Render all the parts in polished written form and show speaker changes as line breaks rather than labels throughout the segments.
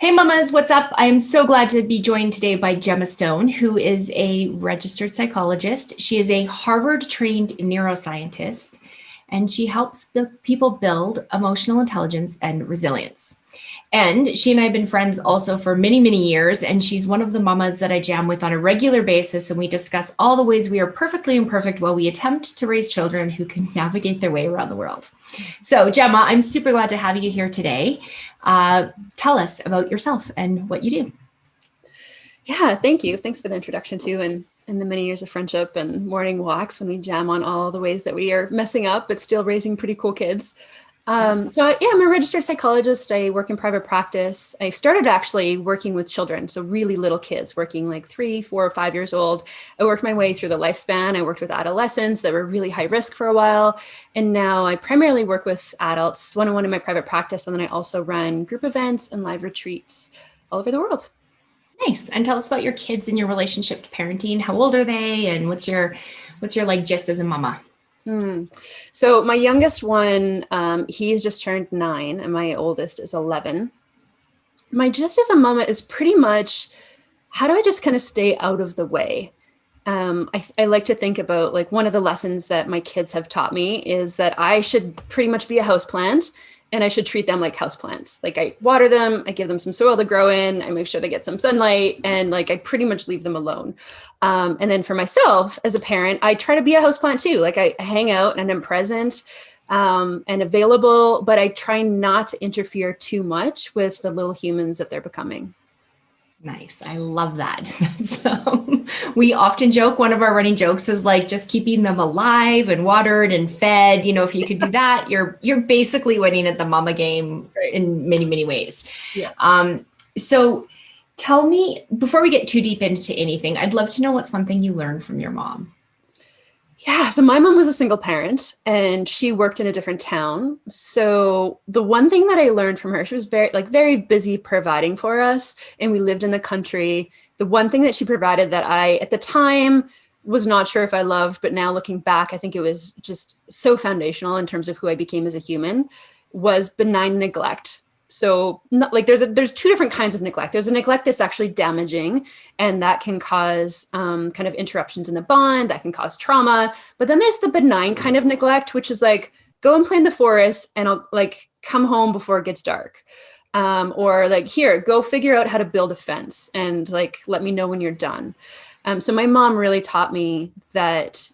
Hey mamas, what's up? I'm so glad to be joined today by Gemma Stone, who is a registered psychologist. She is a Harvard-trained neuroscientist, and she helps people build emotional intelligence and resilience. And she and I have been friends also for many, many years, and she's one of the mamas that I jam with on a regular basis, and we discuss all the ways we are perfectly imperfect while we attempt to raise children who can navigate their way around the world. So Gemma, I'm super glad to have you here today. Tell us about yourself and what you do.
Yeah, thank you. Thanks for the introduction too, and the many years of friendship and morning walks when we jam on all the ways that we are messing up, but still raising pretty cool kids.
Yes.
I'm a registered psychologist. I work in private practice. I started actually working with children, so really little kids, working like 3, 4, or 5 years old. I worked my way through the lifespan. I worked with adolescents that were really high risk for a while. And now I primarily work with adults one-on-one in my private practice. And then I also run group events and live retreats all over the world.
Nice. And tell us about your kids and your relationship to parenting. How old are they? And what's your like gist as a mama?
So my youngest one, he's just turned 9 and my oldest is 11. My gist as a mama is pretty much, how do I just kind of stay out of the way? I like to think about, like, one of the lessons that my kids have taught me is that I should pretty much be a houseplant and I should treat them like houseplants. Like, I water them, I give them some soil to grow in, I make sure they get some sunlight, and like I pretty much leave them alone. And then for myself as a parent, I try to be a houseplant too. Like, I hang out and I'm present and available, but I try not to interfere too much with the little humans that they're becoming.
Nice. I love that. So we often joke, one of our running jokes is like just keeping them alive and watered and fed. You know, if you could do that, you're basically winning at the mama game in many, many ways.
Yeah.
So tell me, before we get too deep into anything, I'd love to know what's one thing you learned from your mom.
Yeah, so my mom was a single parent and she worked in a different town. So the one thing that I learned from her, she was very busy providing for us, and we lived in the country. The one thing that she provided that I, at the time, was not sure if I loved, but now looking back, I think it was just so foundational in terms of who I became as a human, was benign neglect. So there's two different kinds of neglect. There's a neglect that's actually damaging, and that can cause kind of interruptions in the bond, that can cause trauma. But then there's the benign kind of neglect, which is like, go and play in the forest and I'll like come home before it gets dark. Or like, here, go figure out how to build a fence and like, let me know when you're done. So my mom really taught me that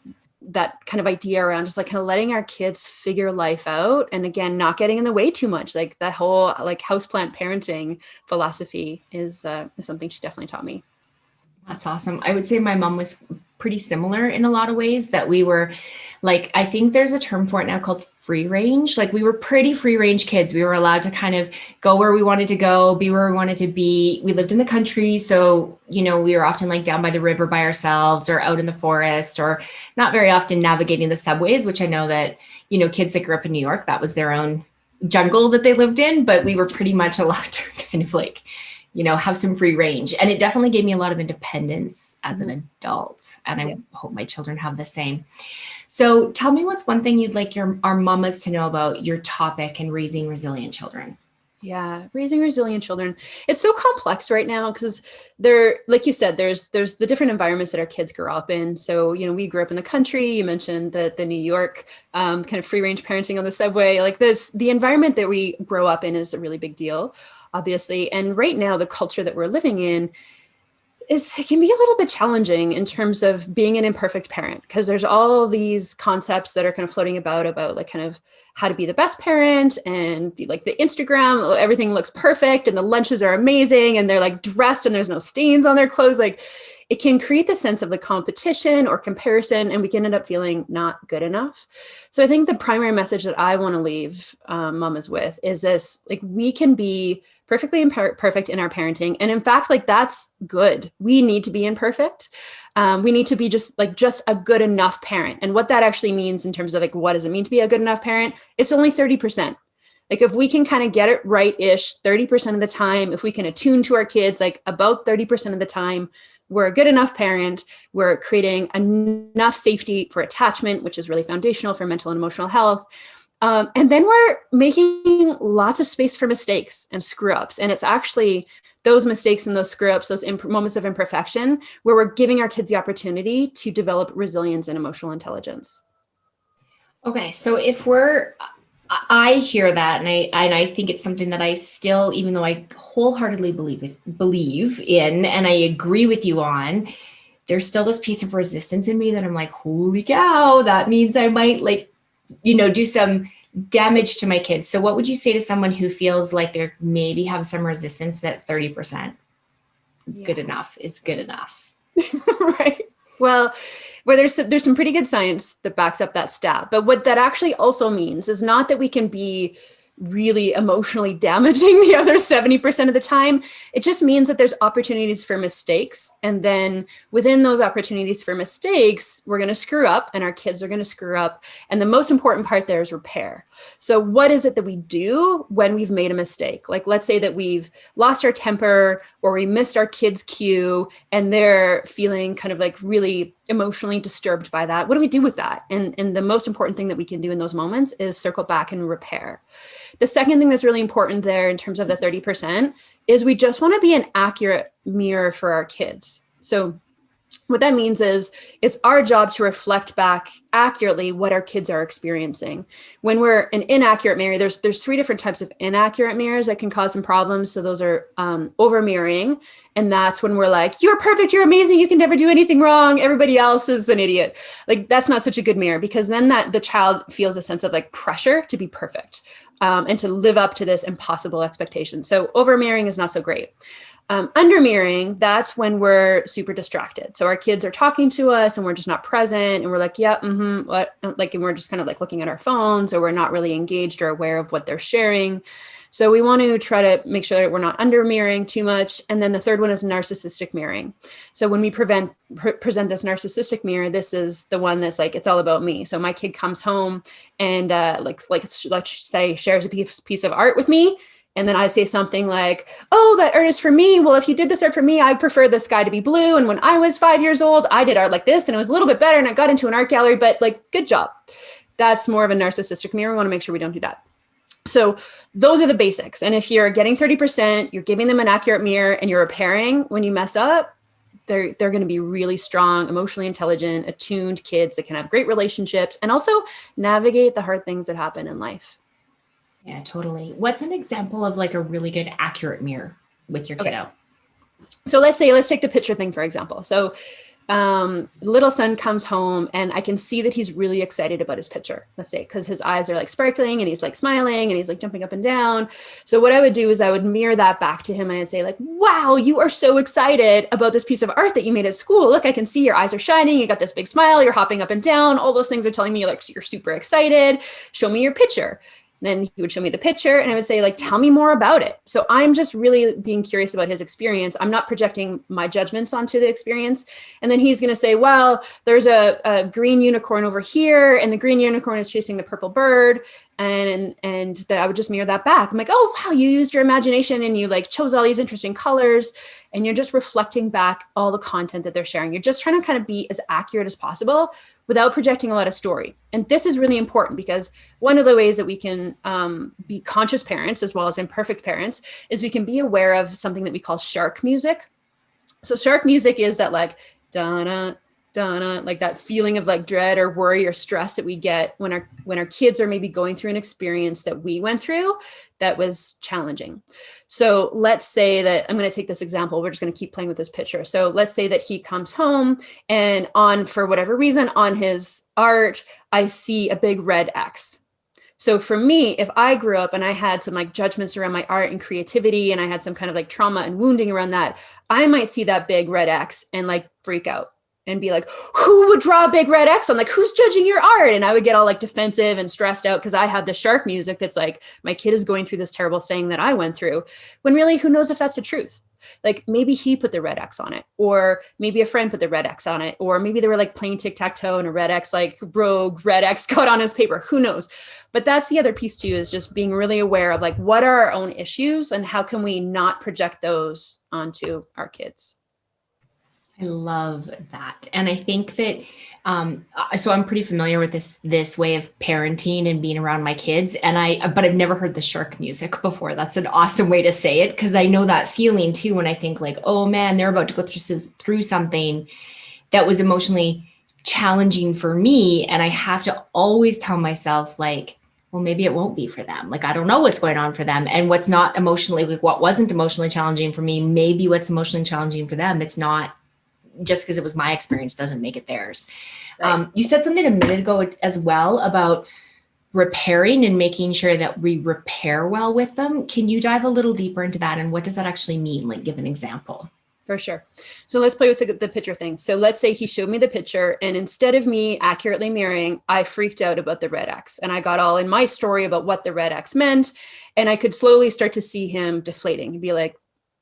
kind of idea around just like kind of letting our kids figure life out. And again, not getting in the way too much. Like that whole like houseplant parenting philosophy is something she definitely taught me.
That's awesome. I would say my mom was pretty similar in a lot of ways, that we were like, I think there's a term for it now called free range. Like, we were pretty free range kids. We were allowed to kind of go where we wanted to go, be where we wanted to be. We lived in the country. So, you know, we were often like down by the river by ourselves or out in the forest, or not very often navigating the subways, which I know that, you know, kids that grew up in New York, that was their own jungle that they lived in, but we were pretty much allowed to kind of like, you know, have some free range. And it definitely gave me a lot of independence as an adult. And I hope my children have the same. So tell me, what's one thing you'd like our mamas to know about your topic and raising resilient children?
Yeah, raising resilient children. It's so complex right now because like you said, there's the different environments that our kids grow up in. So, you know, we grew up in the country. You mentioned the New York kind of free range parenting on the subway. Like, the environment that we grow up in is a really big deal, obviously. And right now, the culture that we're living in it can be a little bit challenging in terms of being an imperfect parent, because there's all these concepts that are kind of floating about like kind of how to be the best parent, and like the Instagram, everything looks perfect and the lunches are amazing and they're like dressed and there's no stains on their clothes. Like, it can create the sense of the competition or comparison, and we can end up feeling not good enough. So I think the primary message that I want to leave mamas with is this: like, we can be perfectly imperfect in our parenting. And in fact, like, that's good. We need to be imperfect. We need to be just a good enough parent. And what that actually means in terms of like, what does it mean to be a good enough parent? It's only 30%. Like, if we can kind of get it right-ish 30% of the time, if we can attune to our kids, like about 30% of the time, we're a good enough parent. We're creating enough safety for attachment, which is really foundational for mental and emotional health. And then we're making lots of space for mistakes and screw ups. And it's actually those mistakes and those screw ups, those moments of imperfection, where we're giving our kids the opportunity to develop resilience and emotional intelligence.
Okay, so I hear that, and I think it's something that I still, even though I wholeheartedly believe in, and I agree with you on, there's still this piece of resistance in me that I'm like, holy cow, that means I might do some damage to my kids. So what would you say to someone who feels like they maybe have some resistance that 30% good enough is good enough?
Right. Well, there's some pretty good science that backs up that stat. But what that actually also means is not that we can be really emotionally damaging the other 70% of the time. It just means that there's opportunities for mistakes. And then within those opportunities for mistakes, we're going to screw up and our kids are going to screw up. And the most important part there is repair. So what is it that we do when we've made a mistake? Like, let's say that we've lost our temper or we missed our kids' cue and they're feeling kind of like really emotionally disturbed by that. What do we do with that? And the most important thing that we can do in those moments is circle back and repair. The second thing that's really important there in terms of the 30% is we just want to be an accurate mirror for our kids. So what that means is it's our job to reflect back accurately what our kids are experiencing. When we're an inaccurate mirror, there's three different types of inaccurate mirrors that can cause some problems. So those are over mirroring. And that's when we're like, you're perfect, you're amazing, you can never do anything wrong, everybody else is an idiot. Like, that's not such a good mirror, because then the child feels a sense of like pressure to be perfect and to live up to this impossible expectation. So over mirroring is not so great. Under mirroring, that's when we're super distracted. So our kids are talking to us and we're just not present and we're like, yeah, what? Like, and we're just kind of like looking at our phones, or we're not really engaged or aware of what they're sharing. So we want to try to make sure that we're not under mirroring too much. And then the third one is narcissistic mirroring. So when we present this narcissistic mirror, this is the one that's like, it's all about me. So my kid comes home and let's say shares a piece of art with me. And then I say something like, oh, that art is for me. Well, if you did this art for me, I prefer the sky to be blue. And when I was 5 years old, I did art like this and it was a little bit better and I got into an art gallery, but like, good job. That's more of a narcissistic mirror. We want to make sure we don't do that. So those are the basics. And if you're getting 30%, you're giving them an accurate mirror and you're repairing when you mess up, they're going to be really strong, emotionally intelligent, attuned kids that can have great relationships and also navigate the hard things that happen in life.
Yeah, totally. What's an example of like a really good accurate mirror with your kiddo?
Okay. So let's take the picture thing, for example. So little son comes home and I can see that he's really excited about his picture, let's say, because his eyes are like sparkling and he's like smiling and he's like jumping up and down. So what I would do is I would mirror that back to him and I'd say like, wow, you are so excited about this piece of art that you made at school. Look, I can see your eyes are shining. You got this big smile. You're hopping up and down. All those things are telling me like you're super excited. Show me your picture. And then he would show me the picture and I would say like, tell me more about it. So I'm just really being curious about his experience. I'm not projecting my judgments onto the experience. And then he's going to say, well, there's a green unicorn over here and the green unicorn is chasing the purple bird. And that I would just mirror that back. I'm like, oh, wow, you used your imagination and you like chose all these interesting colors and you're just reflecting back all the content that they're sharing. You're just trying to kind of be as accurate as possible without projecting a lot of story. And this is really important because one of the ways that we can be conscious parents as well as imperfect parents is we can be aware of something that we call shark music. So shark music is that like, da-na, like that feeling of like dread or worry or stress that we get when our kids are maybe going through an experience that we went through that was challenging. So let's say that I'm going to take this example. We're just going to keep playing with this picture. So let's say that he comes home and for whatever reason on his art, I see a big red X. So for me, if I grew up and I had some like judgments around my art and creativity and I had some kind of like trauma and wounding around that, I might see that big red X and like freak out and be like, who would draw a big red X on? Like, who's judging your art? And I would get all like defensive and stressed out because I had the shark music that's like, my kid is going through this terrible thing that I went through. When really, who knows if that's the truth? Like maybe he put the red X on it, or maybe a friend put the red X on it, or maybe they were like playing tic-tac-toe and a red X, like rogue red X got on his paper. Who knows? But that's the other piece too, is just being really aware of like, what are our own issues and how can we not project those onto our kids?
I love that. And I think that, so I'm pretty familiar with this way of parenting and being around my kids. But I've never heard the shark music before. That's an awesome way to say it. Cause I know that feeling too, when I think like, oh man, they're about to go through something that was emotionally challenging for me. And I have to always tell myself like, well, maybe it won't be for them. Like, I don't know what's going on for them, and what's not emotionally, like what wasn't emotionally challenging for me, maybe what's emotionally challenging for them. It's not just because it was my experience doesn't make it theirs.
Right.
You said something a minute ago as well about repairing and making sure that we repair well with them. Can you dive a little deeper into that? And what does that actually mean? Like, give an example.
For sure. So let's play with the picture thing. So let's say he showed me the picture, and instead of me accurately mirroring, I freaked out about the red X, and I got all in my story about what the red X meant. And I could slowly start to see him deflating and be like,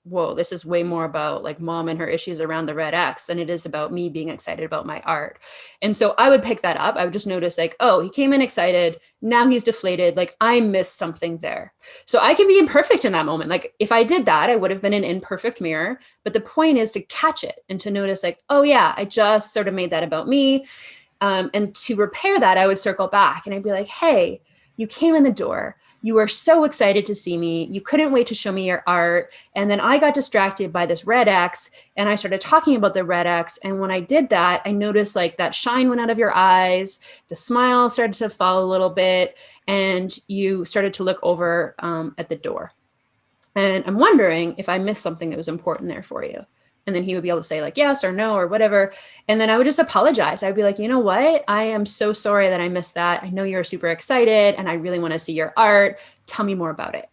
whoa, this is way more about like mom and her issues around the red X than it is about me being excited about my art. And so I would pick that up. I would just notice like, oh, he came in excited. Now he's deflated. Like I missed something there. So I can be imperfect in that moment. Like if I did that, I would have been an imperfect mirror. But the point is to catch it and to notice like, oh yeah, I just sort of made that about me. And to repair that, I would circle back and I'd be like, hey, you came in the door. You were so excited to see me. You couldn't wait to show me your art. And then I got distracted by this red X and I started talking about the red X. And when I did that, I noticed like that shine went out of your eyes. The smile started to fall a little bit and you started to look over at the door. And I'm wondering if I missed something that was important there for you. And then he would be able to say like, yes or no, or whatever. And then I would just apologize. I'd be like, you know what? I am so sorry that I missed that. I know you're super excited and I really want to see your art. Tell me more about it.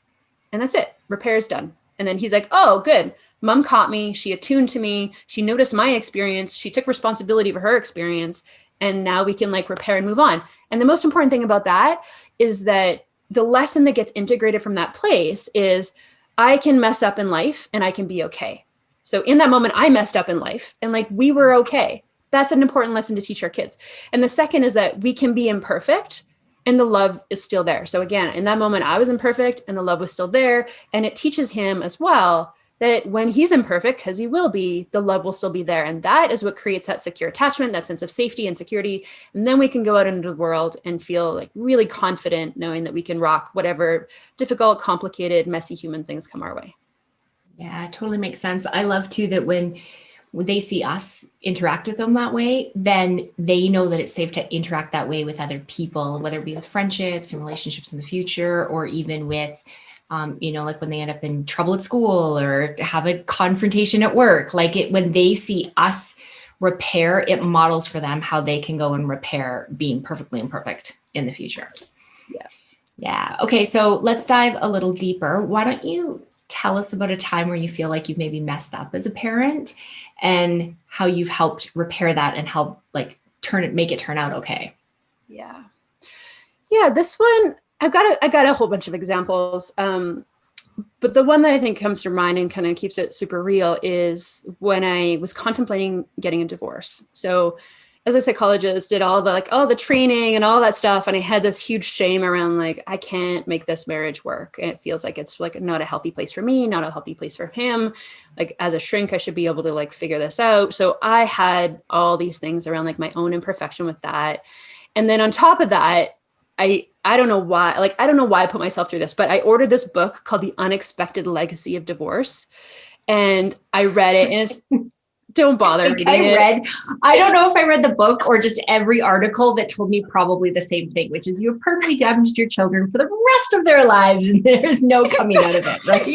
And that's it. Repair is done. And then he's like, oh, good. Mom caught me. She attuned to me. She noticed my experience. She took responsibility for her experience. And now we can like repair and move on. And the most important thing about that is that the lesson that gets integrated from that place is I can mess up in life and I can be okay. So in that moment, I messed up in life and like we were okay. That's an important lesson to teach our kids. And the second is that we can be imperfect and the love is still there. So again, in that moment, I was imperfect and the love was still there. And it teaches him as well that when he's imperfect, because he will be, the love will still be there. And that is what creates that secure attachment, that sense of safety and security. And then we can go out into the world and feel like really confident knowing that we can rock whatever difficult, complicated, messy human things come our way.
Yeah, it totally makes sense. I love too that when they see us interact with them that way, then they know that it's safe to interact that way with other people, whether it be with friendships and relationships in the future, or even with, like when they end up in trouble at school or have a confrontation at work. Like when they see us repair, it models for them how they can go and repair being perfectly imperfect in the future.
Yeah.
Yeah. Okay. So let's dive a little deeper. Why don't you tell us about a time where you feel like you've maybe messed up as a parent and how you've helped repair that and help like make it turn out okay.
Yeah. Yeah. This one, I got a whole bunch of examples. But the one that I think comes to mind and kind of keeps it super real is when I was contemplating getting a divorce. So as a psychologist, did all the training and all that stuff. And I had this huge shame around like, I can't make this marriage work. And it feels like it's like not a healthy place for me, not a healthy place for him. Like as a shrink, I should be able to like figure this out. So I had all these things around like my own imperfection with that. And then on top of that, I don't know why I put myself through this, but I ordered this book called The Unexpected Legacy of Divorce. And I read it and it's, don't bother reading it.
I don't know if I read the book or just every article that told me probably the same thing, which is you've permanently damaged your children for the rest of their lives and there's no coming out of it, right?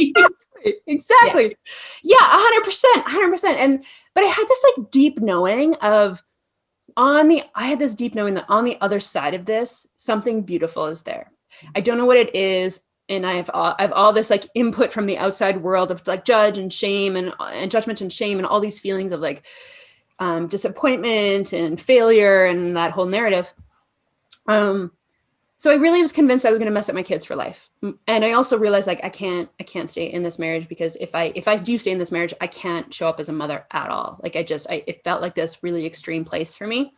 Exactly. Yeah, 100%. But I had this like deep knowing that on the other side of this, something beautiful is there. I don't know what it is. And I have all this like input from the outside world of like judge and shame and judgment and shame and all these feelings of like disappointment and failure and that whole narrative. So I really was convinced I was going to mess up my kids for life. And I also realized like I can't stay in this marriage because if I do stay in this marriage, I can't show up as a mother at all. Like it felt like this really extreme place for me.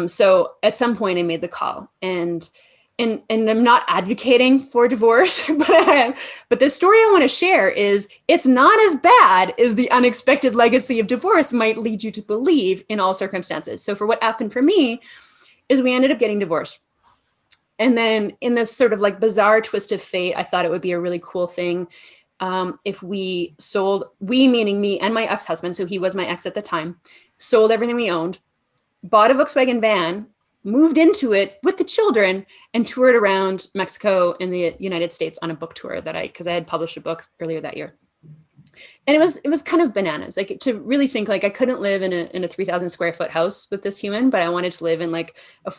So at some point I made the call and and I'm not advocating for divorce, but the story I want to share is it's not as bad as the unexpected legacy of divorce might lead you to believe in all circumstances. So for what happened for me is we ended up getting divorced. And then in this sort of like bizarre twist of fate, I thought it would be a really cool thing if we sold, we meaning me and my ex-husband, so he was my ex at the time, sold everything we owned, bought a Volkswagen van, moved into it with the children, and toured around Mexico and the United States on a book tour because I had published a book earlier that year. And it was kind of bananas, like to really think like I couldn't live in a 3,000 square foot house with this human, but I wanted to live in like a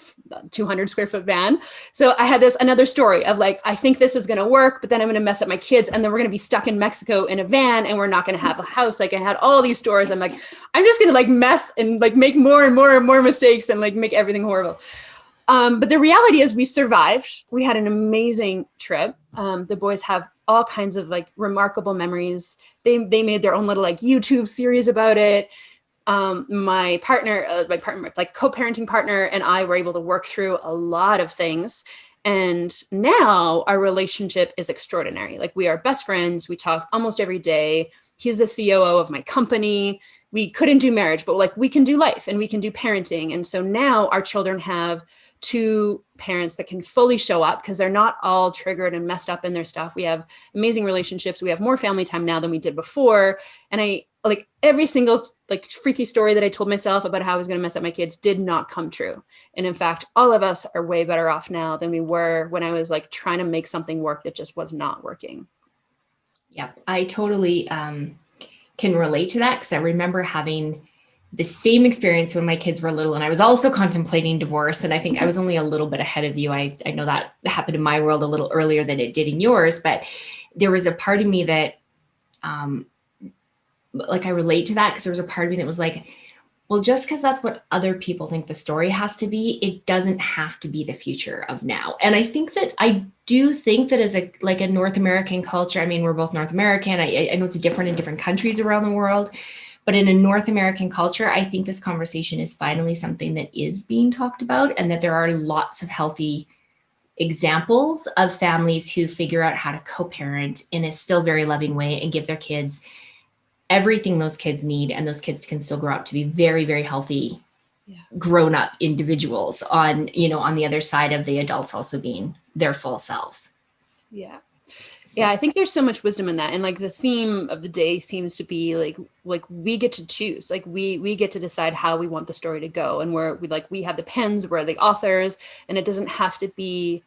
200 square foot van. So I had another story of like, I think this is going to work, but then I'm going to mess up my kids. And then we're going to be stuck in Mexico in a van and we're not going to have a house. Like I had all these stories. I'm like, I'm just going to like mess and like make more and more and more mistakes and like make everything horrible. But the reality is we survived. We had an amazing trip. The boys have all kinds of like remarkable memories. They made their own little like YouTube series about it. My partner, like co-parenting partner, and I were able to work through a lot of things. And now our relationship is extraordinary. Like we are best friends. We talk almost every day. He's the COO of my company. We couldn't do marriage, but like we can do life and we can do parenting. And so now our children have two parents that can fully show up because they're not all triggered and messed up in their stuff. We have amazing relationships. We have more family time now than we did before. And I like every single like freaky story that I told myself about how I was going to mess up my kids did not come true. And in fact, all of us are way better off now than we were when I was like trying to make something work that just was not working.
Yeah, I totally can relate to that because I remember having the same experience when my kids were little, and I was also contemplating divorce. And I think I was only a little bit ahead of you. I know that happened in my world a little earlier than it did in yours, but there was a part of me that, like I relate to that because there was a part of me that was like, well, just because that's what other people think the story has to be, it doesn't have to be the future of now. And I think that I do think that as a North American culture, I mean, we're both North American. I know it's different in different countries around the world. But in a North American culture, I think this conversation is finally something that is being talked about, and that there are lots of healthy examples of families who figure out how to co-parent in a still very loving way and give their kids everything those kids need, and those kids can still grow up to be very, very healthy, grown-up individuals on the other side of the adults also being their full selves.
Yeah. Yeah, I think there's so much wisdom in that. And like the theme of the day seems to be like we get to choose, like we get to decide how we want the story to go. And we have the pens, we're the authors, and it doesn't have to be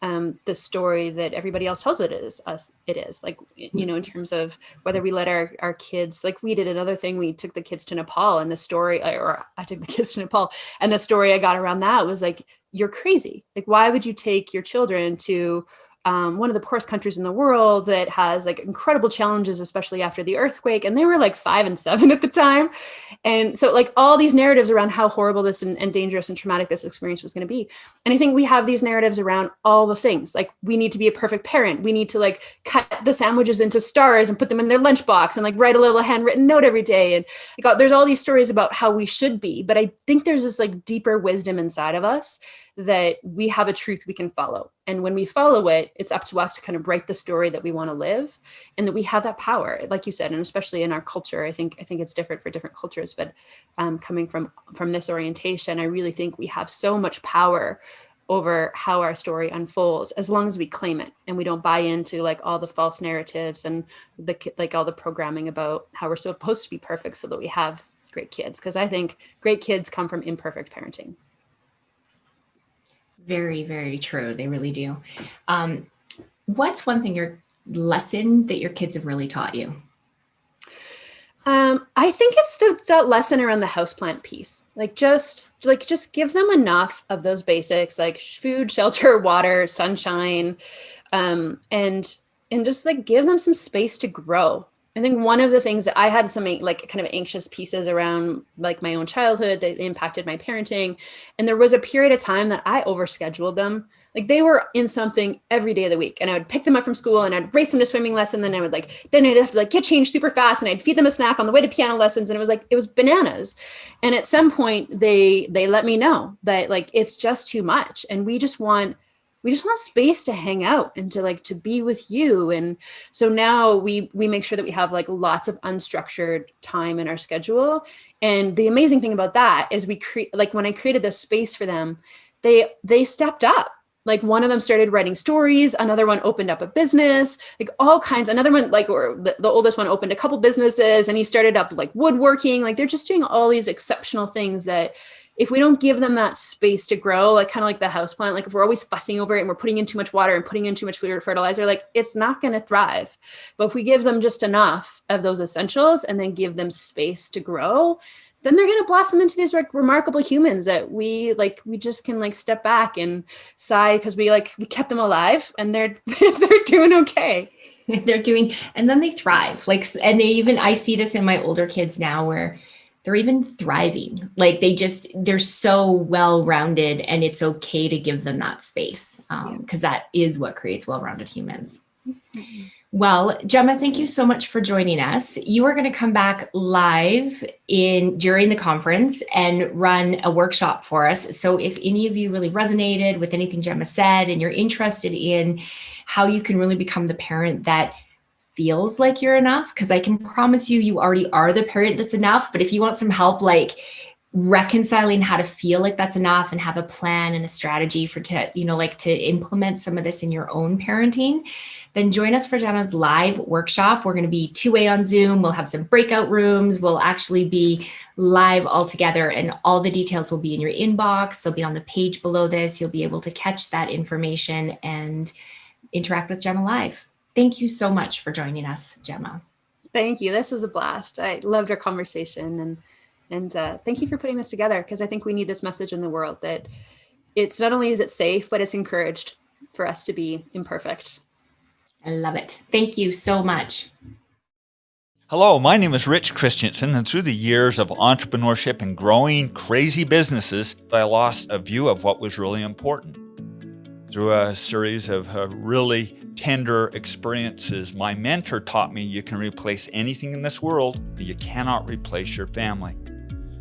the story that everybody else tells it is like, in terms of whether we let our kids, like we did another thing, we took the kids to Nepal, and the story, or I took the kids to Nepal, and the story I got around that was like, you're crazy. Like, why would you take your children to one of the poorest countries in the world that has like incredible challenges, especially after the earthquake? And they were like 5 and 7 at the time. And so like all these narratives around how horrible this and dangerous and traumatic this experience was going to be. And I think we have these narratives around all the things, like we need to be a perfect parent. We need to like cut the sandwiches into stars and put them in their lunchbox and like write a little handwritten note every day. And like, there's all these stories about how we should be. But I think there's this like deeper wisdom inside of us that we have a truth we can follow. And when we follow it, it's up to us to kind of write the story that we want to live, and that we have that power, like you said, and especially in our culture. I think it's different for different cultures, but coming from this orientation, I really think we have so much power over how our story unfolds, as long as we claim it and we don't buy into like all the false narratives and like all the programming about how we're supposed to be perfect so that we have great kids. Because I think great kids come from imperfect parenting.
Very, very true. They really do. What's one thing lesson that your kids have really taught you?
I think it's that lesson around the houseplant piece. Like just give them enough of those basics, like food, shelter, water, sunshine, and just like give them some space to grow. I think one of the things that I had some like kind of anxious pieces around like my own childhood that impacted my parenting. And there was a period of time that I overscheduled them. Like they were in something every day of the week, and I would pick them up from school and I'd race them to swimming lesson. Then I'd have to like get changed super fast, and I'd feed them a snack on the way to piano lessons. And it was bananas. And at some point they let me know that like, it's just too much. And we just want we just want space to hang out and to be with you. And so now we make sure that we have like lots of unstructured time in our schedule. And the amazing thing about that is when I created this space for them, they stepped up. Like one of them started writing stories. Another one opened up a business, like all kinds. Another one, or the oldest one opened a couple businesses, and he started up like woodworking. Like they're just doing all these exceptional things that if we don't give them that space to grow, like kind of like the house plant, like if we're always fussing over it and we're putting in too much water and putting in too much fertilizer, like it's not going to thrive. But if we give them just enough of those essentials and then give them space to grow, then they're going to blossom into these remarkable humans that we just can like step back and sigh because we kept them alive, and they're doing okay.
And then they thrive. I see this in my older kids now where they're even thriving. Like they're so well-rounded, and it's okay to give them that space because that is what creates well-rounded humans. Well, Gemma, thank you so much for joining us. You are going to come back live during the conference and run a workshop for us. So if any of you really resonated with anything Gemma said and you're interested in how you can really become the parent that feels like you're enough, because I can promise you already are the parent that's enough. But if you want some help, like reconciling how to feel like that's enough and have a plan and a strategy to implement some of this in your own parenting, then join us for Gemma's live workshop. We're going to be 2-way on Zoom. We'll have some breakout rooms. We'll actually be live all together, and all the details will be in your inbox. They'll be on the page below this. You'll be able to catch that information and interact with Gemma live. Thank you so much for joining us, Gemma.
Thank you. This was a blast. I loved our conversation, and thank you for putting this together, because I think we need this message in the world that it's not only is it safe, but it's encouraged for us to be imperfect.
I love it. Thank you so much.
Hello, my name is Rich Christensen, and through the years of entrepreneurship and growing crazy businesses, I lost a view of what was really important. Through a series of really tender experiences, my mentor taught me you can replace anything in this world, but you cannot replace your family.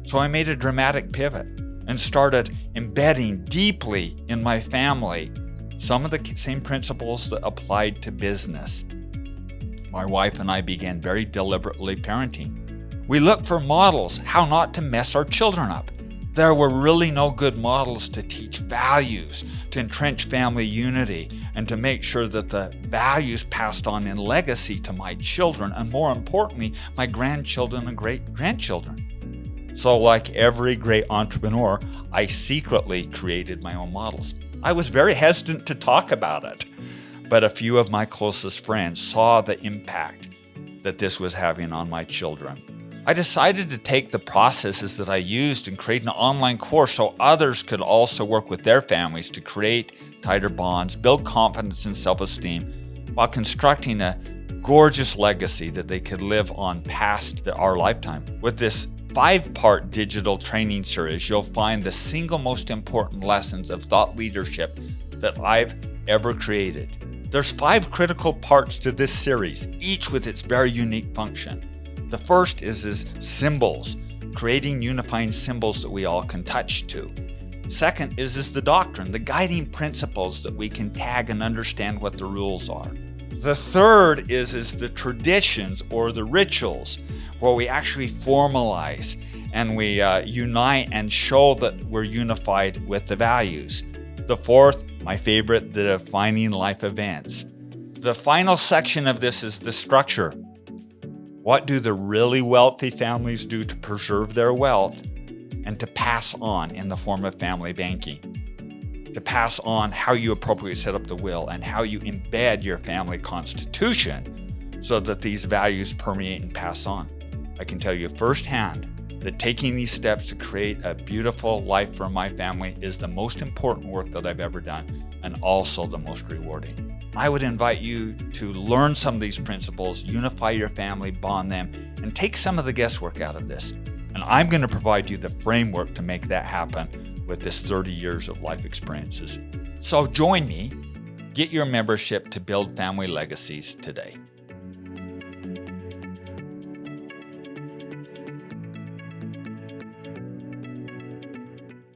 So I made a dramatic pivot and started embedding deeply in my family some of the same principles that applied to business. My wife and I began very deliberately parenting. We looked for models, how not to mess our children up. There were really no good models to teach values, to entrench family unity, and to make sure that the values passed on in legacy to my children, and more importantly, my grandchildren and great-grandchildren. So like every great entrepreneur, I secretly created my own models. I was very hesitant to talk about it, but a few of my closest friends saw the impact that this was having on my children. I decided to take the processes that I used and create an online course so others could also work with their families to create tighter bonds, build confidence and self-esteem, while constructing a gorgeous legacy that they could live on past our lifetime. With this 5-part digital training series, you'll find the single most important lessons of thought leadership that I've ever created. There's 5 critical parts to this series, each with its very unique function. The first is symbols, creating unifying symbols that we all can touch to. Second is the doctrine, the guiding principles that we can tag and understand what the rules are. The third is the traditions or the rituals, where we actually formalize and we unite and show that we're unified with the values. The fourth, my favorite, the defining life events. The final section of this is the structure. What do the really wealthy families do to preserve their wealth and to pass on in the form of family banking? To pass on how you appropriately set up the will and how you embed your family constitution so that these values permeate and pass on. I can tell you firsthand that taking these steps to create a beautiful life for my family is the most important work that I've ever done, and also the most rewarding. I would invite you to learn some of these principles, unify your family, bond them, and take some of the guesswork out of this. And I'm going to provide you the framework to make that happen with this 30 years of life experiences. So join me, get your membership to build family legacies today.